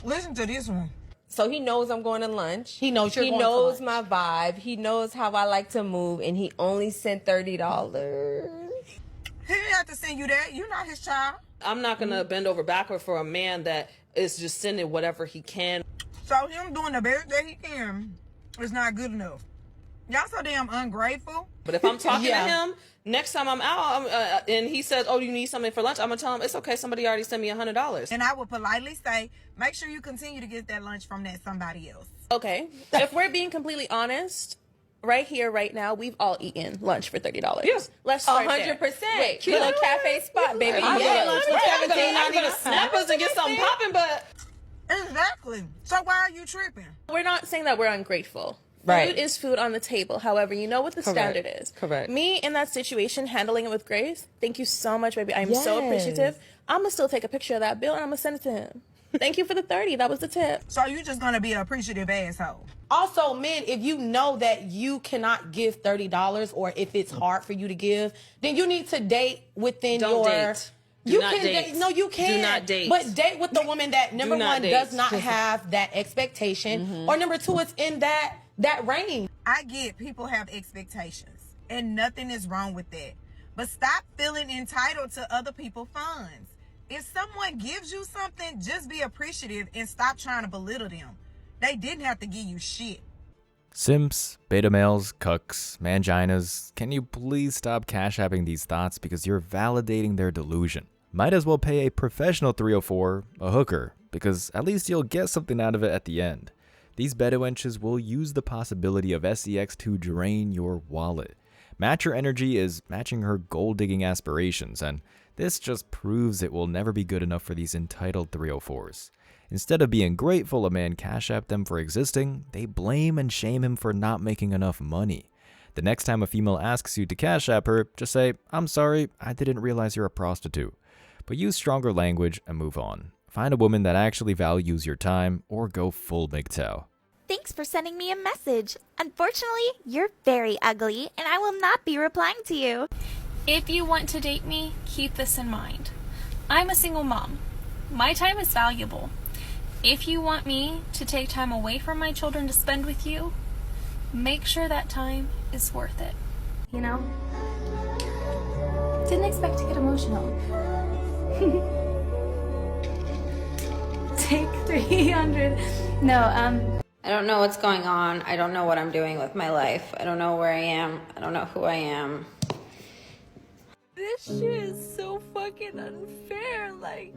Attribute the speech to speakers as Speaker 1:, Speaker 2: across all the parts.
Speaker 1: Listen to this one.
Speaker 2: So he knows I'm going to lunch.
Speaker 3: He knows you're
Speaker 2: going to lunch. He knows my vibe. He knows how I like to move, and he only sent $30.
Speaker 1: He didn't have to send you that. You're not his child.
Speaker 4: I'm not going to bend over backward for a man that is just sending whatever he can.
Speaker 1: So him doing the best that he can is not good enough. Y'all so damn ungrateful.
Speaker 4: But if I'm talking to him, next time I'm out and he says, oh, you need something for lunch, I'm going to tell him, it's okay, somebody already sent me $100.
Speaker 1: And I would politely say, make sure you continue to get that lunch from that somebody else.
Speaker 3: Okay. If we're being completely honest, right here, right now, we've all eaten lunch for $30.
Speaker 4: Yes.
Speaker 3: Let's start
Speaker 2: 100%.
Speaker 3: Wait,
Speaker 2: Cute little cafe spot, baby.
Speaker 4: I'm
Speaker 2: Yeah.
Speaker 4: lunch for $17. I need to snap us and get something popping, but...
Speaker 1: Exactly. So why are you tripping?
Speaker 3: We're not saying that we're ungrateful.
Speaker 2: Right.
Speaker 3: Food is food on the table. However, you know what the standard is.
Speaker 4: Correct.
Speaker 3: Me in that situation, handling it with grace. Thank you so much, baby. I'm so appreciative. I'm going to still take a picture of that bill and I'm going to send it to him. Thank you for the 30. That was the tip.
Speaker 1: So you're just going to be an appreciative asshole.
Speaker 3: Also, men, if you know that you cannot give $30 or if it's hard for you to give, then you need to date within
Speaker 4: Don't
Speaker 3: your...
Speaker 4: date.
Speaker 3: You
Speaker 4: not
Speaker 3: can
Speaker 4: date.
Speaker 3: No, you can.
Speaker 4: Do not date.
Speaker 3: But date with the woman that, number one,
Speaker 4: date.
Speaker 3: does not have that expectation, or number two, it's in that range.
Speaker 1: I get people have expectations, and nothing is wrong with that. But stop feeling entitled to other people's funds. If someone gives you something, just be appreciative and stop trying to belittle them. They didn't have to give you shit.
Speaker 5: Simps, beta males, cucks, manginas, can you please stop cash apping these thoughts because you're validating their delusion? Might as well pay a professional 304, a hooker, because at least you'll get something out of it at the end. These beta wenches will use the possibility of SEX to drain your wallet. Match Your Energy is matching her gold-digging aspirations, and this just proves it will never be good enough for these entitled 304s. Instead of being grateful a man cash apped them for existing, they blame and shame him for not making enough money. The next time a female asks you to cash app her, just say, "I'm sorry, I didn't realize you're a prostitute." But use stronger language and move on. Find a woman that actually values your time, or go full MGTOW.
Speaker 6: Thanks for sending me a message. Unfortunately, you're very ugly, and I will not be replying to you.
Speaker 7: If you want to date me, keep this in mind. I'm a single mom. My time is valuable. If you want me to take time away from my children to spend with you, make sure that time is worth it. You know? Didn't expect to get emotional. Take 300. No,
Speaker 8: I don't know what's going on. I don't know what I'm doing with my life. I don't know where I am. I don't know who I am.
Speaker 7: This shit is so fucking unfair. Like,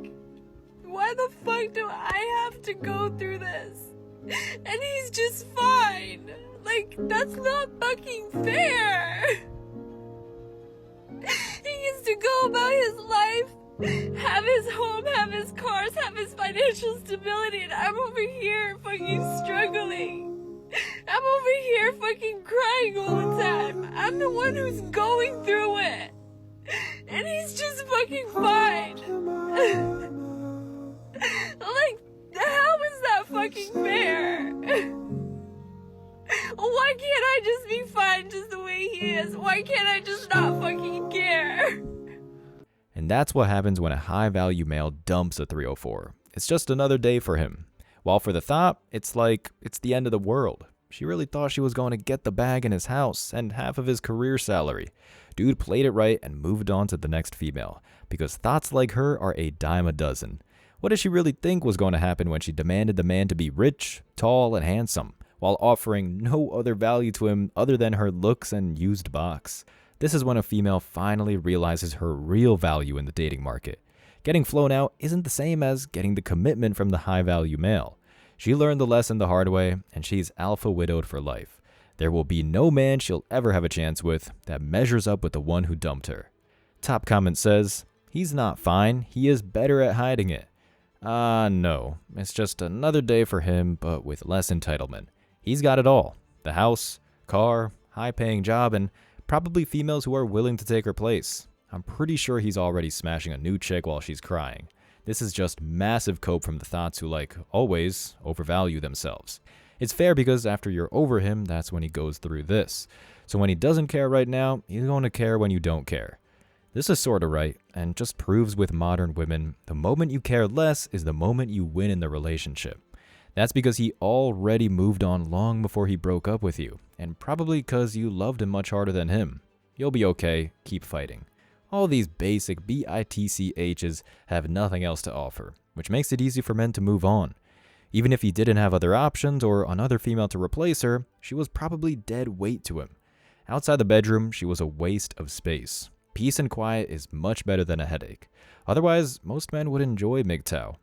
Speaker 7: why the fuck do I have to go through this? And he's just fine. Like, that's not fucking fair. He gets to go about his life, have his home, have his cars, have his financial stability, and I'm over here fucking struggling. I'm over here fucking crying all the time. I'm the one who's going through it. And he's just fucking fine. Like, how is that fucking fair? Why can't I just be fine just the way he is? Why can't I just not fucking care?
Speaker 5: And that's what happens when a high-value male dumps a 304. It's just another day for him. While for the thought, it's like it's the end of the world. She really thought she was going to get the bag in his house and half of his career salary. Dude played it right and moved on to the next female, because thoughts like her are a dime a dozen. What did she really think was going to happen when she demanded the man to be rich, tall, and handsome, while offering no other value to him other than her looks and used box? This is when a female finally realizes her real value in the dating market. Getting flown out isn't the same as getting the commitment from the high-value male. She learned the lesson the hard way, and she's alpha widowed for life. There will be no man she'll ever have a chance with that measures up with the one who dumped her. Top comment says, "He's not fine, he is better at hiding it." No, it's just another day for him, but with less entitlement. He's got it all: the house, car, high-paying job, and probably females who are willing to take her place. I'm pretty sure he's already smashing a new chick while she's crying. This is just massive cope from the thoughts who, like always, overvalue themselves. It's fair because after you're over him, that's when he goes through this. So when he doesn't care right now, he's going to care when you don't care. This is sorta right, and just proves with modern women, the moment you care less is the moment you win in the relationship. That's because he already moved on long before he broke up with you, and probably because you loved him much harder than him. You'll be okay, keep fighting. All these basic BITCHs have nothing else to offer, which makes it easy for men to move on. Even if he didn't have other options or another female to replace her, she was probably dead weight to him. Outside the bedroom, she was a waste of space. Peace and quiet is much better than a headache. Otherwise, most men would enjoy MGTOW.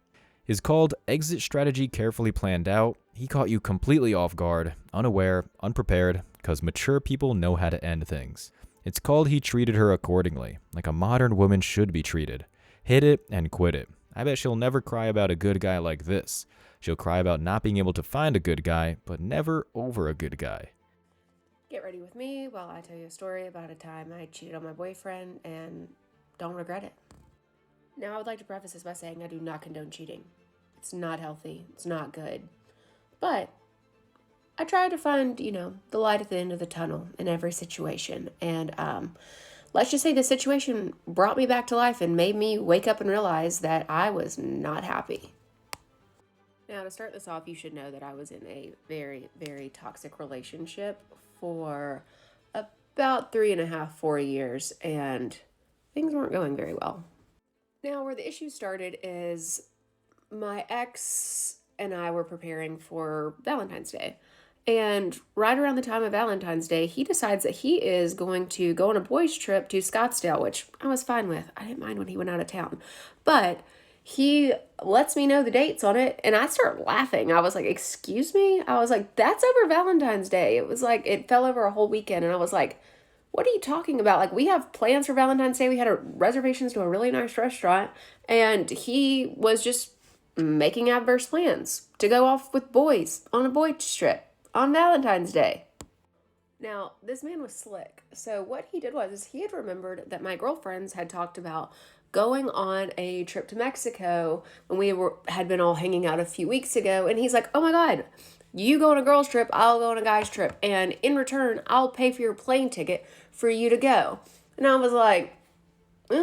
Speaker 5: Is called exit strategy carefully planned out. He caught you completely off guard, unaware, unprepared, because mature people know how to end things. It's called he treated her accordingly, like a modern woman should be treated. Hit it and quit it. I bet she'll never cry about a good guy like this. She'll cry about not being able to find a good guy, but never over a good guy.
Speaker 9: Get ready with me while I tell you a story about a time I cheated on my boyfriend and don't regret it. Now, I would like to preface this by saying I do not condone cheating. It's not healthy. It's not good. But I try to find, the light at the end of the tunnel in every situation. And let's just say the situation brought me back to life and made me wake up and realize that I was not happy. Now, to start this off, you should know that I was in a very, very toxic relationship for about 3.5, 4 years, and things weren't going very well. Now, where the issue started is my ex and I were preparing for Valentine's Day. And right around the time of Valentine's Day, he decides that he is going to go on a boys' trip to Scottsdale, which I was fine with. I didn't mind when he went out of town. But he lets me know the dates on it, and I start laughing. I was like, excuse me? I was like, that's over Valentine's Day. It was like, it fell over a whole weekend, and I was like, what are you talking about? Like, we have plans for Valentine's Day. We had reservations to a really nice restaurant, and he was just making adverse plans to go off with boys on a boys' trip on Valentine's Day. Now, this man was slick. So what he did was he had remembered that my girlfriends had talked about going on a trip to Mexico when we had been all hanging out a few weeks ago. And he's like, oh my God, you go on a girl's trip, I'll go on a guy's trip. And in return, I'll pay for your plane ticket for you to go. And I was like, but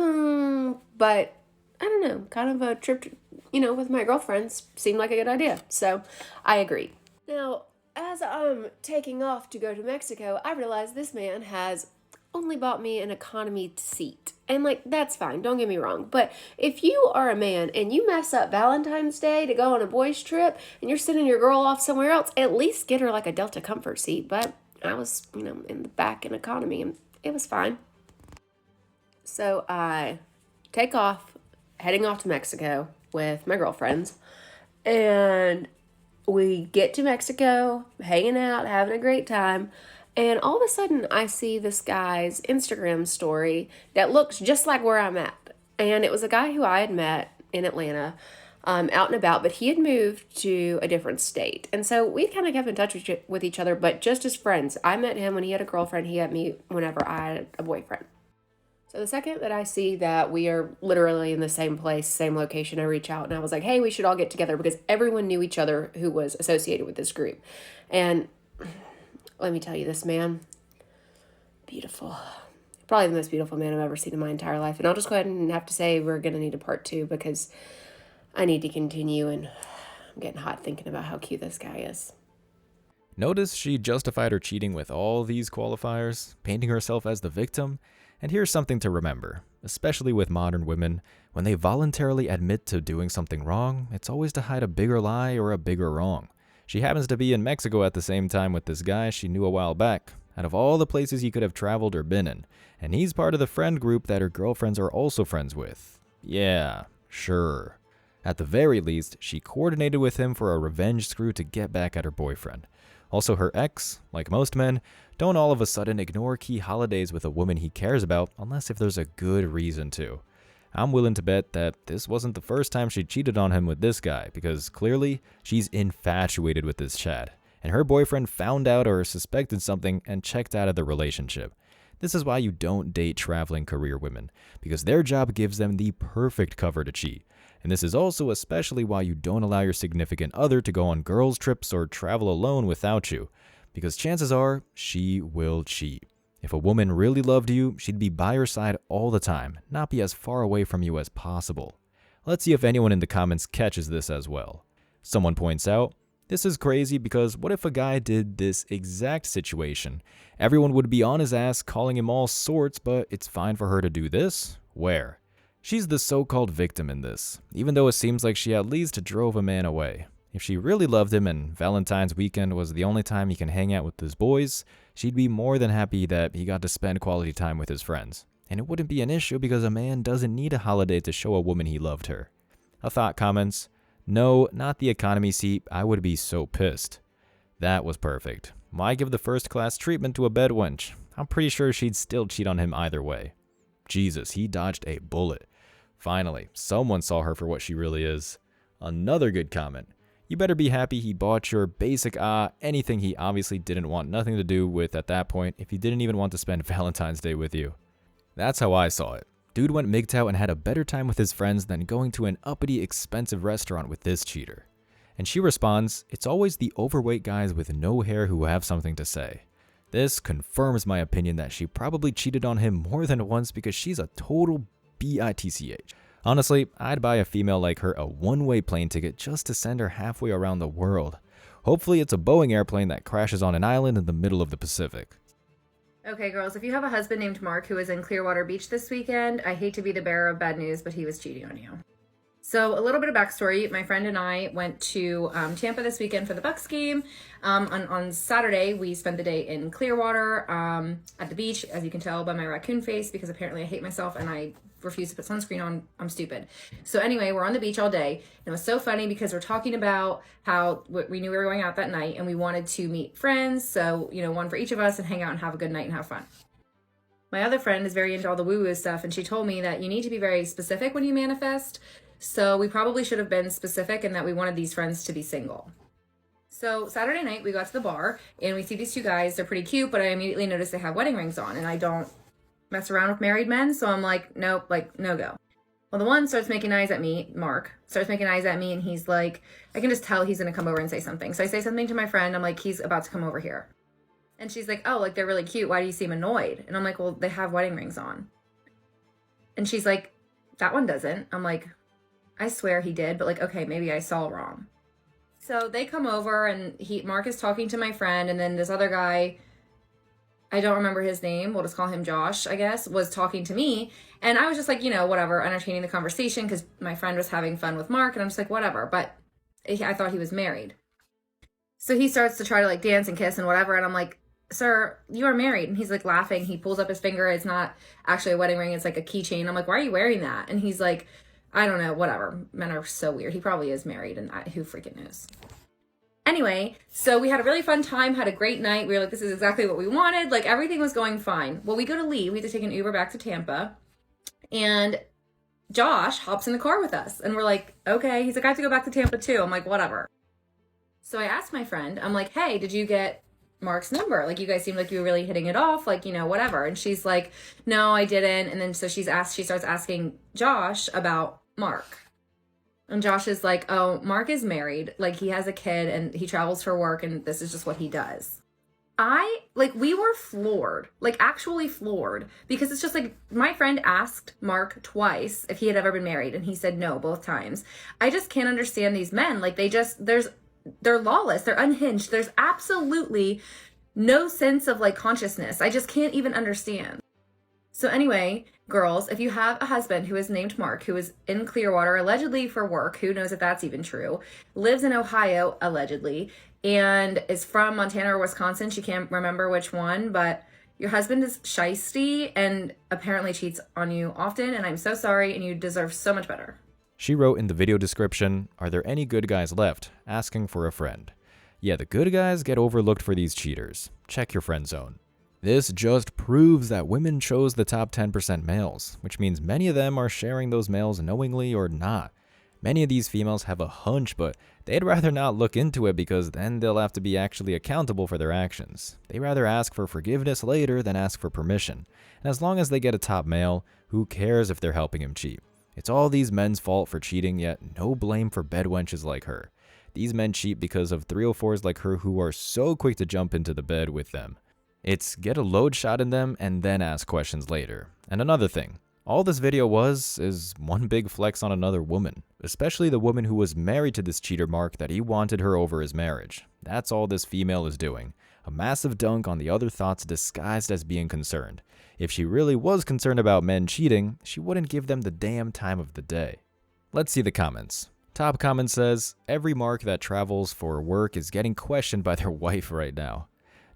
Speaker 9: I don't know, kind of a trip, with my girlfriends seemed like a good idea. So I agreed. Now, as I'm taking off to go to Mexico, I realize this man has only bought me an economy seat. And that's fine, don't get me wrong. But if you are a man and you mess up Valentine's Day to go on a boys' trip and you're sending your girl off somewhere else, at least get her a Delta Comfort seat. But I was, in the back in economy and it was fine. So I take off, heading off to Mexico with my girlfriends. And we get to Mexico, hanging out, having a great time. And all of a sudden, I see this guy's Instagram story that looks just like where I'm at. And it was a guy who I had met in Atlanta, out and about, but he had moved to a different state. And so we kind of kept in touch with each other, but just as friends. I met him when he had a girlfriend. He met me whenever I had a boyfriend. So the second that I see that we are literally in the same place, same location, I reach out and I was like, hey, we should all get together because everyone knew each other who was associated with this group. And let me tell you, this man, beautiful. Probably the most beautiful man I've ever seen in my entire life. And I'll just go ahead and have to say we're going to need a part 2 because I need to continue and I'm getting hot thinking about how cute this guy is.
Speaker 5: Notice she justified her cheating with all these qualifiers, painting herself as the victim. And here's something to remember, especially with modern women. When they voluntarily admit to doing something wrong, it's always to hide a bigger lie or a bigger wrong. She happens to be in Mexico at the same time with this guy she knew a while back, out of all the places he could have traveled or been in, and he's part of the friend group that her girlfriends are also friends with. Yeah, sure. At the very least, she coordinated with him for a revenge screw to get back at her boyfriend. Also, her ex, like most men, don't all of a sudden ignore key holidays with a woman he cares about unless if there's a good reason to. I'm willing to bet that this wasn't the first time she cheated on him with this guy, because clearly she's infatuated with this Chad, and her boyfriend found out or suspected something and checked out of the relationship. This is why you don't date traveling career women, because their job gives them the perfect cover to cheat. And this is also especially why you don't allow your significant other to go on girls' trips or travel alone without you, because chances are she will cheat. If a woman really loved you, she'd be by your side all the time, not be as far away from you as possible. Let's see if anyone in the comments catches this as well. Someone points out, this is crazy because what if a guy did this exact situation? Everyone would be on his ass calling him all sorts, but it's fine for her to do this? Where? She's the so-called victim in this, even though it seems like she at least drove a man away. If she really loved him and Valentine's weekend was the only time he can hang out with his boys, she'd be more than happy that he got to spend quality time with his friends. And it wouldn't be an issue because a man doesn't need a holiday to show a woman he loved her. A thought comments, no, not the economy seat, I would be so pissed. That was perfect. Why give the first class treatment to a bed wench? I'm pretty sure she'd still cheat on him either way. Jesus, he dodged a bullet. Finally, someone saw her for what she really is. Another good comment. You better be happy he bought your basic anything he obviously didn't want nothing to do with at that point if he didn't even want to spend Valentine's Day with you. That's how I saw it. Dude went MGTOW and had a better time with his friends than going to an uppity expensive restaurant with this cheater. And she responds, it's always the overweight guys with no hair who have something to say. This confirms my opinion that she probably cheated on him more than once because she's a total bitch. Honestly, I'd buy a female like her a one-way plane ticket just to send her halfway around the world. Hopefully it's a Boeing airplane that crashes on an island in the middle of the Pacific.
Speaker 10: Okay, girls, if you have a husband named Mark who is in Clearwater Beach this weekend, I hate to be the bearer of bad news, but he was cheating on you. So a little bit of backstory. My friend and I went to Tampa this weekend for the Bucks game. On Saturday, we spent the day in Clearwater at the beach, as you can tell by my raccoon face, because apparently I hate myself and I refuse to put sunscreen on. I'm stupid. So anyway, we're on the beach all day. And it was so funny because we're talking about how we knew we were going out that night and we wanted to meet friends. So, you know, one for each of us and hang out and have a good night and have fun. My other friend is very into all the woo-woo stuff, and she told me that you need to be very specific when you manifest. So we probably should have been specific in that we wanted these friends to be single. So Saturday night, we got to the bar and we see these two guys. They're pretty cute, but I immediately noticed they have wedding rings on, and I don't mess around with married men. So I'm like, nope, like no go. Well, the one starts making eyes at me, Mark, starts making eyes at me, and he's like, I can just tell he's going to come over and say something. So I say something to my friend. I'm like, he's about to come over here. And she's like, oh, like they're really cute. Why do you seem annoyed? And I'm like, well, they have wedding rings on. And she's like, that one doesn't. I'm like, I swear he did, but like, okay, maybe I saw wrong. So they come over and Mark is talking to my friend, and then this other guy, I don't remember his name, we'll just call him Josh, I guess, was talking to me. And I was just like, you know, whatever, entertaining the conversation because my friend was having fun with Mark, and I'm just like, whatever. But I thought he was married. So he starts to try to like dance and kiss and whatever, and I'm like, sir, you are married. And he's like laughing. He pulls up his finger. It's not actually a wedding ring. It's like a keychain. I'm like, why are you wearing that? And he's like, I don't know, whatever. Men are so weird. He probably is married, and who freaking knows? Anyway, so we had a really fun time, had a great night. We were like, this is exactly what we wanted. Like, everything was going fine. Well, we go to leave. We have to take an Uber back to Tampa. And Josh hops in the car with us. And we're like, okay. He's like, I have to go back to Tampa too. I'm like, whatever. So I asked my friend, I'm like, hey, did you get Mark's number? Like, you guys seemed like you were really hitting it off, like, you know, whatever. And she's like, no, I didn't. And then so she starts asking Josh about Mark. And Josh is like, oh, Mark is married. Like, he has a kid and he travels for work and this is just what he does. We were floored, like actually floored, because it's just like, my friend asked Mark twice if he had ever been married and he said no both times. I just can't understand these men. Like, they're lawless. They're unhinged. There's absolutely no sense of like consciousness. I just can't even understand. So anyway, girls, if you have a husband who is named Mark, who is in Clearwater, allegedly for work, who knows if that's even true, lives in Ohio, allegedly, and is from Montana or Wisconsin, she can't remember which one, but your husband is shisty and apparently cheats on you often, and I'm so sorry, and you deserve so much better.
Speaker 5: She wrote in the video description, are there any good guys left? Asking for a friend. Yeah, the good guys get overlooked for these cheaters. Check your friend zone. This just proves that women chose the top 10% males, which means many of them are sharing those males knowingly or not. Many of these females have a hunch, but they'd rather not look into it because then they'll have to be actually accountable for their actions. They rather ask for forgiveness later than ask for permission. And as long as they get a top male, who cares if they're helping him cheat? It's all these men's fault for cheating, yet no blame for bedwenches like her. These men cheat because of 304s like her who are so quick to jump into the bed with them. It's get a load shot in them and then ask questions later. And another thing, all this video is one big flex on another woman, especially the woman who was married to this cheater Mark that he wanted her over his marriage. That's all this female is doing. A massive dunk on the other thoughts disguised as being concerned. If she really was concerned about men cheating, she wouldn't give them the damn time of the day. Let's see the comments. Top comment says, every Mark that travels for work is getting questioned by their wife right now.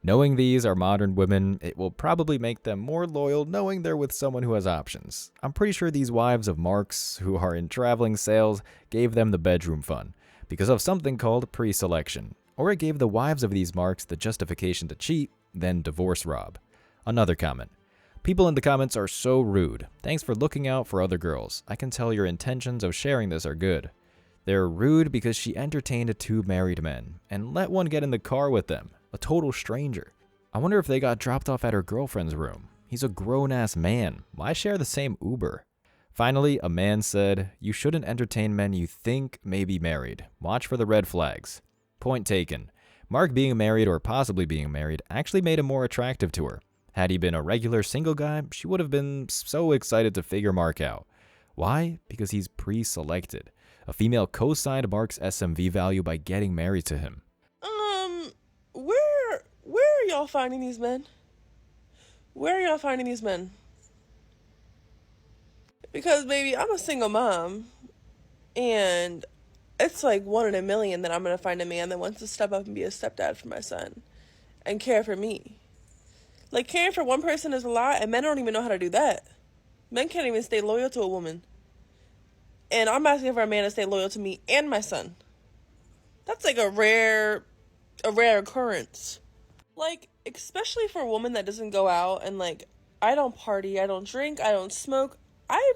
Speaker 5: Knowing these are modern women, it will probably make them more loyal knowing they're with someone who has options. I'm pretty sure these wives of Marks who are in traveling sales gave them the bedroom fun because of something called pre-selection. Or it gave the wives of these Marks the justification to cheat, then divorce Rob. Another comment. People in the comments are so rude. Thanks for looking out for other girls. I can tell your intentions of sharing this are good. They're rude because she entertained 2 married men and let one get in the car with them, a total stranger. I wonder if they got dropped off at her girlfriend's room. He's a grown-ass man. Why share the same Uber? Finally, a man said, you shouldn't entertain men you think may be married. Watch for the red flags. Point taken. Mark being married or possibly being married actually made him more attractive to her. Had he been a regular single guy, she would have been so excited to figure Mark out. Why? Because he's pre-selected. A female co-signed Mark's SMV value by getting married to him.
Speaker 11: Where are y'all finding these men? Where are y'all finding these men? Because, baby, I'm a single mom, and it's like 1 in a million that I'm going to find a man that wants to step up and be a stepdad for my son and care for me. Like, caring for one person is a lot, and men don't even know how to do that. Men can't even stay loyal to a woman. And I'm asking for a man to stay loyal to me and my son. That's like a rare occurrence. Like, especially for a woman that doesn't go out and, like, I don't party, I don't drink, I don't smoke. I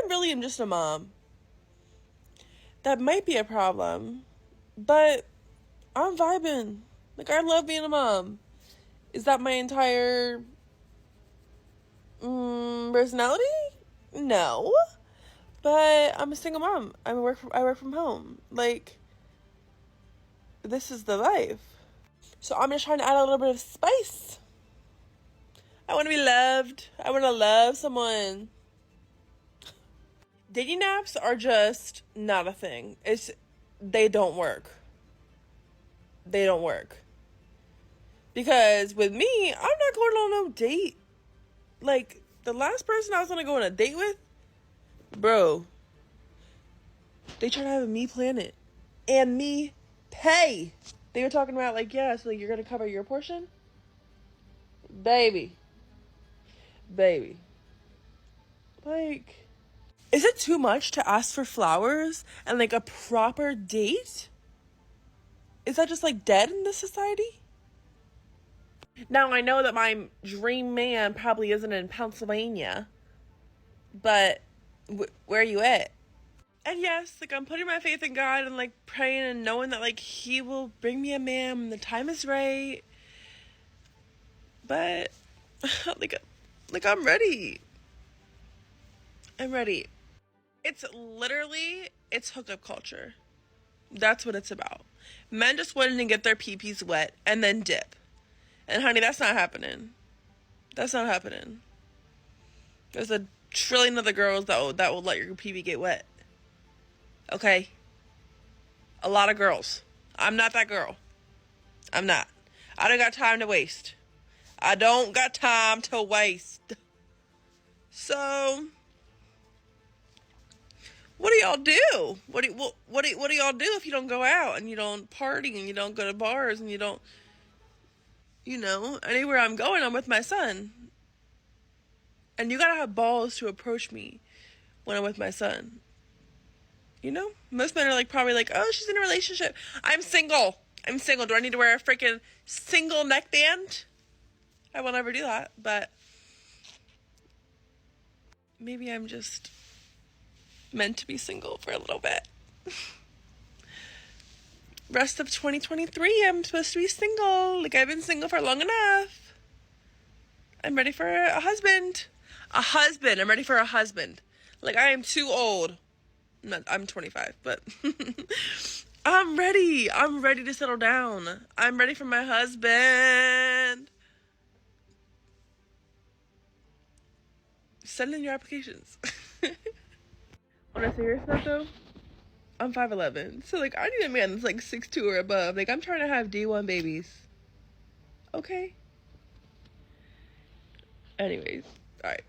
Speaker 11: really am just a mom. That might be a problem, but I'm vibing. Like, I love being a mom. Is that my entire personality? No. But I'm a single mom. I work from home. Like, this is the life. So I'm just trying to add a little bit of spice. I want to be loved. I want to love someone. Dating apps are just not a thing. They don't work. They don't work. Because with me, I'm not going on no date. Like, the last person I was going to go on a date with, bro, they tried to have me plan it. And me pay. They were talking about, like, yeah, so like, you're going to cover your portion? Baby. Like, is it too much to ask for flowers and, like, a proper date? Is that just, like, dead in this society? Now, I know that my dream man probably isn't in Pennsylvania, but where are you at? And yes, like, I'm putting my faith in God and, like, praying and knowing that, like, he will bring me a man when the time is right. But, like, I'm ready. I'm ready. It's hookup culture. That's what it's about. Men just wanting to get their pee-pees wet and then dip. And honey, that's not happening. That's not happening. There's a trillion other girls that will let your pee-pee get wet. Okay? A lot of girls. I'm not that girl. I'm not. I don't got time to waste. I don't got time to waste. So, what do y'all do? What do y'all do if you don't go out and you don't party and you don't go to bars and you don't, anywhere I'm going, I'm with my son. And you gotta have balls to approach me when I'm with my son. Most men are like, probably like, oh, she's in a relationship. I'm single. Do I need to wear a freaking single neckband? I will never do that, but maybe I'm just meant to be single for a little bit. Rest of 2023, I'm supposed to be single. Like, I've been single for long enough. I'm ready for a husband. I'm ready for a husband. Like, I am too old. I'm 25, but I'm ready. I'm ready to settle down. I'm ready for my husband. send in your applications. On a serious note though, I'm 5'11", so like I need a man that's like 6'2" or above. Like I'm trying to have D1 babies. Okay. Anyways, all right.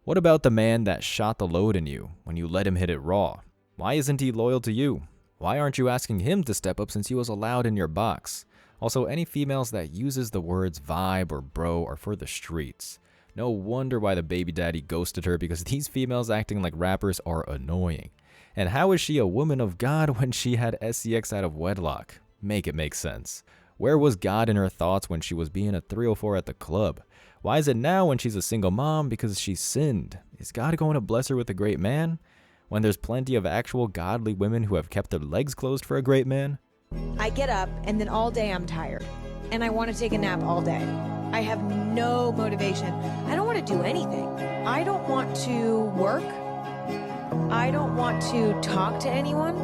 Speaker 5: What about the man that shot the load in you when you let him hit it raw? Why isn't he loyal to you? Why aren't you asking him to step up since he was allowed in your box? Also, any females that uses the words vibe or bro are for the streets. No wonder why the baby daddy ghosted her, because these females acting like rappers are annoying. And how is she a woman of God when she had SCX out of wedlock? Make it make sense. Where was God in her thoughts when she was being a 304 at the club? Why is it now when she's a single mom because she sinned? Is God going to bless her with a great man? When there's plenty of actual godly women who have kept their legs closed for a great man?
Speaker 12: I get up and then all day I'm tired. And I want to take a nap all day. I have no motivation. I don't want to do anything. I don't want to work. I don't want to talk to anyone.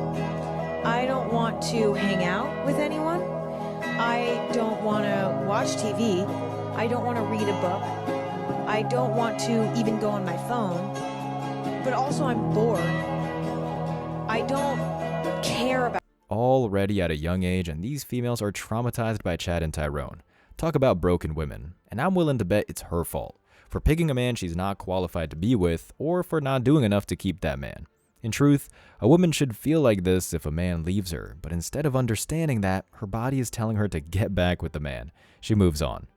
Speaker 12: I don't want to hang out with anyone. I don't want to watch TV. I don't want to read a book. I don't want to even go on my phone. But also I'm bored. I don't care about...
Speaker 5: Already at a young age, and these females are traumatized by Chad and Tyrone. Talk about broken women, and I'm willing to bet it's her fault. For picking a man she's not qualified to be with, or for not doing enough to keep that man. In truth, a woman should feel like this if a man leaves her, but instead of understanding that, her body is telling her to get back with the man. She moves on.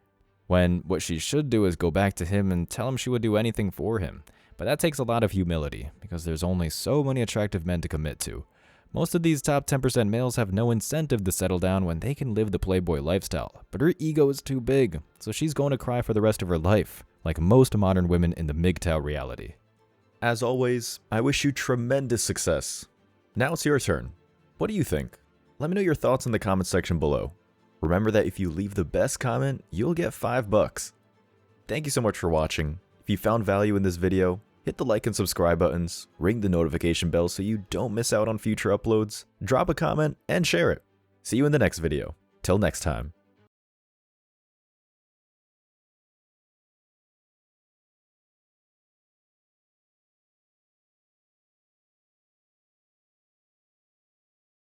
Speaker 5: When what she should do is go back to him and tell him she would do anything for him. But that takes a lot of humility, because there's only so many attractive men to commit to. Most of these top 10% males have no incentive to settle down when they can live the playboy lifestyle, but her ego is too big, so she's going to cry for the rest of her life, like most modern women in the MGTOW reality. As always, I wish you tremendous success. Now it's your turn. What do you think? Let me know your thoughts in the comment section below. Remember that if you leave the best comment, you'll get $5. Thank you so much for watching. If you found value in this video, hit the like and subscribe buttons, ring the notification bell so you don't miss out on future uploads, drop a comment, and share it. See you in the next video. Till next time.